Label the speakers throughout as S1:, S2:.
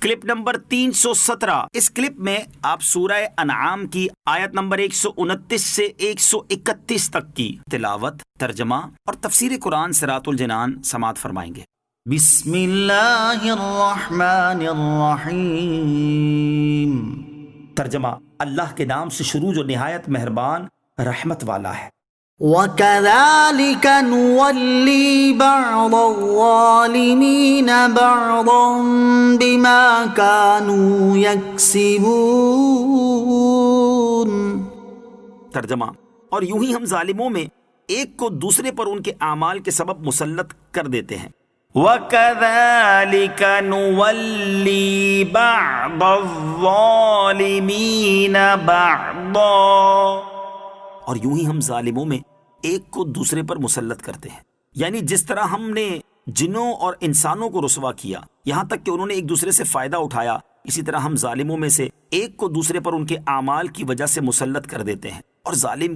S1: Clip number 317۔ اس clip میں آپ سورہ انعام کی آیت نمبر 129 سے 131 تک کی تلاوت، ترجمہ اور تفسیر قرآن صراط الجنان سماعت فرمائیں گے۔
S2: بسم اللہ الرحمن الرحیم۔
S1: ترجمہ، اللہ کے نام سے شروع جو نہایت مہربان رحمت والا ہے۔
S2: وَكَذَلِكَ نُوَلِّي بَعْضَ الظَّالِمِينَ بَعْضًا بِمَا كَانُوا يَكْسِبُونَ۔
S1: ترجمہ، اور یوں ہی ہم ظالموں میں ایک کو دوسرے پر ان کے اعمال کے سبب مسلط کر دیتے ہیں۔ وَكَذَلِكَ نُوَلِّي بَعْضَ الظَّالِمِينَ بَعْضًا، اور یوں ہی ہم ظالموں میں ایک کو دوسرے پر مسلط کرتے ہیں، یعنی جس طرح ہم نے جنوں اور انسانوں کو رسوا کیا یہاں تک کہ انہوں نے ایک دوسرے سے فائدہ اٹھایا، اسی طرح ہم ظالموں میں سے ایک کو دوسرے پر ان کے اعمال کی وجہ سے مسلط کر دیتے ہیں اور ظالم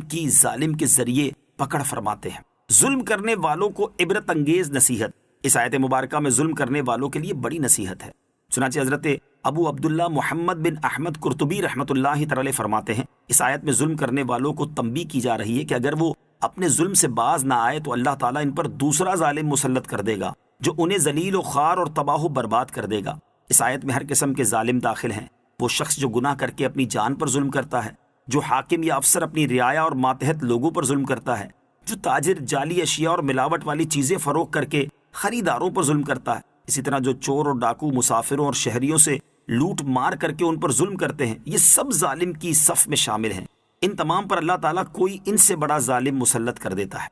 S1: کے ذریعے پکڑ فرماتے ہیں۔ ظلم کرنے والوں کو عبرت انگیز نصیحت، اس آیت مبارکہ میں ظلم کرنے والوں کے لیے بڑی نصیحت ہے۔ چنانچہ حضرت ابو عبداللہ محمد بن احمد قرطبی رحمۃ اللہ تعالی فرماتے ہیں، اس آیت میں ظلم کرنے والوں کو تنبیہ کی جا رہی ہے کہ اگر وہ اپنے ظلم سے باز نہ آئے تو اللہ تعالیٰ ان پر دوسرا ظالم مسلط کر دے گا جو انہیں ذلیل و خوار اور تباہ و برباد کر دے گا۔ اس آیت میں ہر قسم کے ظالم داخل ہیں، وہ شخص جو گناہ کر کے اپنی جان پر ظلم کرتا ہے، جو حاکم یا افسر اپنی رعایا اور ماتحت لوگوں پر ظلم کرتا ہے، جو تاجر جعلی اشیاء اور ملاوٹ والی چیزیں فروخت کر کے خریداروں پر ظلم کرتا ہے، اسی طرح جو چور اور ڈاکو مسافروں اور شہریوں سے لوٹ مار کر کے ان پر ظلم کرتے ہیں، یہ سب ظالم کی صف میں شامل ہیں۔ ان تمام پر اللہ تعالیٰ کوئی ان سے بڑا ظالم مسلط کر دیتا ہے۔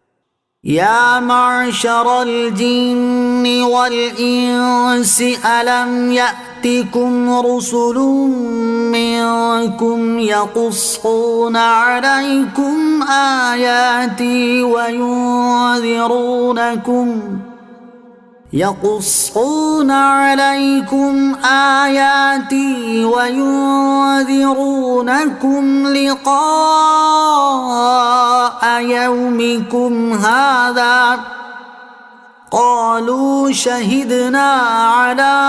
S2: یا معشر الجن والانس الم یأتکم رسل منکم یقصون علیکم آیاتی وَيُنذِرُونَكُمْ لِقَاءَ يَوْمِكُمْ هَذَا قَالُوا شَهِدْنَا عَلَىٰ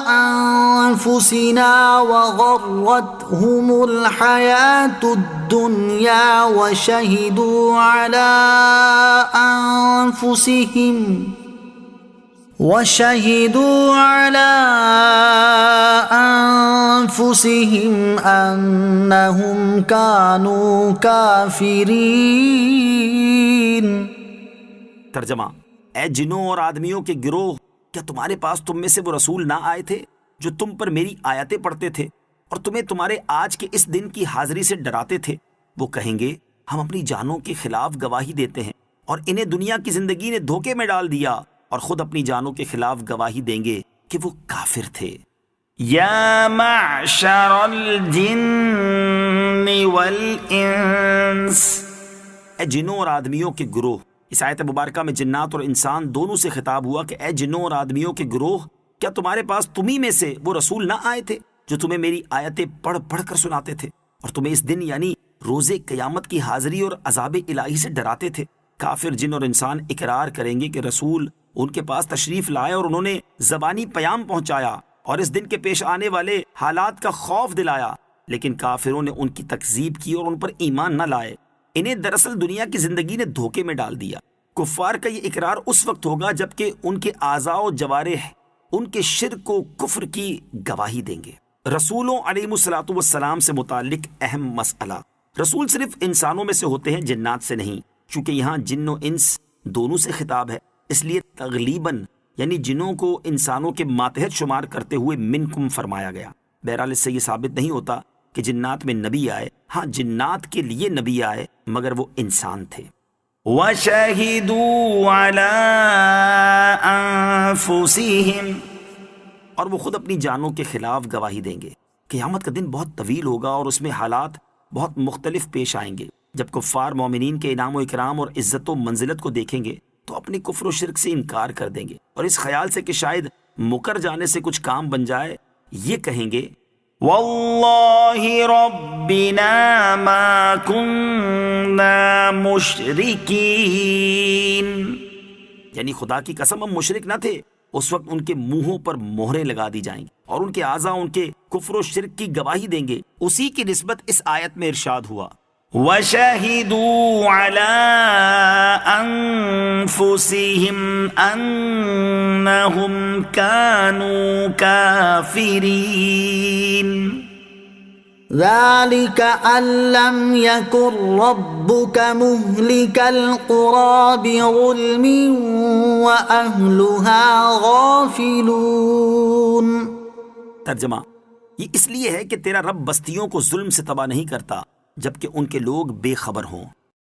S2: أَنفُسِنَا وَغَرَّتْهُمُ الْحَيَاةُ الدُّنْيَا وَشَهِدُوا عَلَىٰ أنفسهم أنهم كانوا كافرين۔
S1: ترجمہ، اے جنوں اور آدمیوں کے گروہ، کیا تمہارے پاس تم میں سے وہ رسول نہ آئے تھے جو تم پر میری آیتیں پڑھتے تھے اور تمہیں تمہارے آج کے اس دن کی حاضری سے ڈراتے تھے؟ وہ کہیں گے ہم اپنی جانوں کے خلاف گواہی دیتے ہیں، اور انہیں دنیا کی زندگی نے دھوکے میں ڈال دیا اور خود اپنی جانوں کے خلاف گواہی دیں گے کہ وہ کافر تھے۔ یا معشر الجن والانس، اے جنوں اور آدمیوں کے گروہ۔ اس آیت مبارکہ میں جنات اور انسان دونوں سے خطاب ہوا کہ اے جنوں اور آدمیوں کے گروہ، کیا تمہارے پاس تمہیں میں سے وہ رسول نہ آئے تھے جو تمہیں میری آیتیں پڑھ پڑھ کر سناتے تھے اور تمہیں اس دن یعنی روز قیامت کی حاضری اور عذاب الہی سے ڈراتے تھے؟ کافر جن اور انسان اقرار کریں گے کہ رسول ان کے پاس تشریف لائے اور انہوں نے زبانی پیام پہنچایا اور اس دن کے پیش آنے والے حالات کا خوف دلایا، لیکن کافروں نے ان کی تکذیب کی اور ان پر ایمان نہ لائے۔ انہیں دراصل دنیا کی زندگی نے دھوکے میں ڈال دیا۔ کفار کا یہ اقرار اس وقت ہوگا جبکہ ان کے اعضاء و جوارح ان کے شرک و کفر کی گواہی دیں گے۔ رسولوں علیہ الصلوۃ والسلام سے متعلق اہم مسئلہ، رسول صرف انسانوں میں سے ہوتے ہیں، جنات سے نہیں، چونکہ یہاں جن و انس دونوں سے خطاب ہے، اس لیے تغلیباً یعنی جنوں کو انسانوں کے ماتحت شمار کرتے ہوئے منکم فرمایا گیا۔ بہرحال اس سے یہ ثابت نہیں ہوتا کہ جنات میں نبی آئے، ہاں جنات کے لیے نبی آئے مگر وہ انسان تھے۔ وَشَهِدُوا عَلَىٰ أَنفُسِهِمْ، اور وہ خود اپنی جانوں کے خلاف گواہی دیں گے۔ قیامت کا دن بہت طویل ہوگا اور اس میں حالات بہت مختلف پیش آئیں گے۔ جب کفار مومنین کے انعام و اکرام اور عزت و منزلت کو دیکھیں گے تو اپنے کفر و شرک سے انکار کر دیں گے، اور اس خیال سے کہ شاید مکر جانے سے کچھ کام بن جائے یہ کہیں گے واللہ ربنا ما کننا مشرکین، یعنی خدا کی قسم ہم مشرک نہ تھے، اس وقت ان کے منہوں پر مہریں لگا دی جائیں گی اور ان کے اعضاء ان کے کفر و شرک کی گواہی دیں گے. اسی کی نسبت اس آیت میں ارشاد ہوا وَشَهِدُوا عَلَىٰ أَنفُسِهِمْ أَنَّهُمْ كَانُوا كَافِرِينَ.
S2: ذلك أن لم يكن ربك مهلك القرى بظلم وأهلها غافلون.
S1: ترجمہ، یہ اس لیے ہے کہ تیرا رب بستیوں کو ظلم سے تباہ نہیں کرتا جبکہ ان کے لوگ بے خبر ہوں.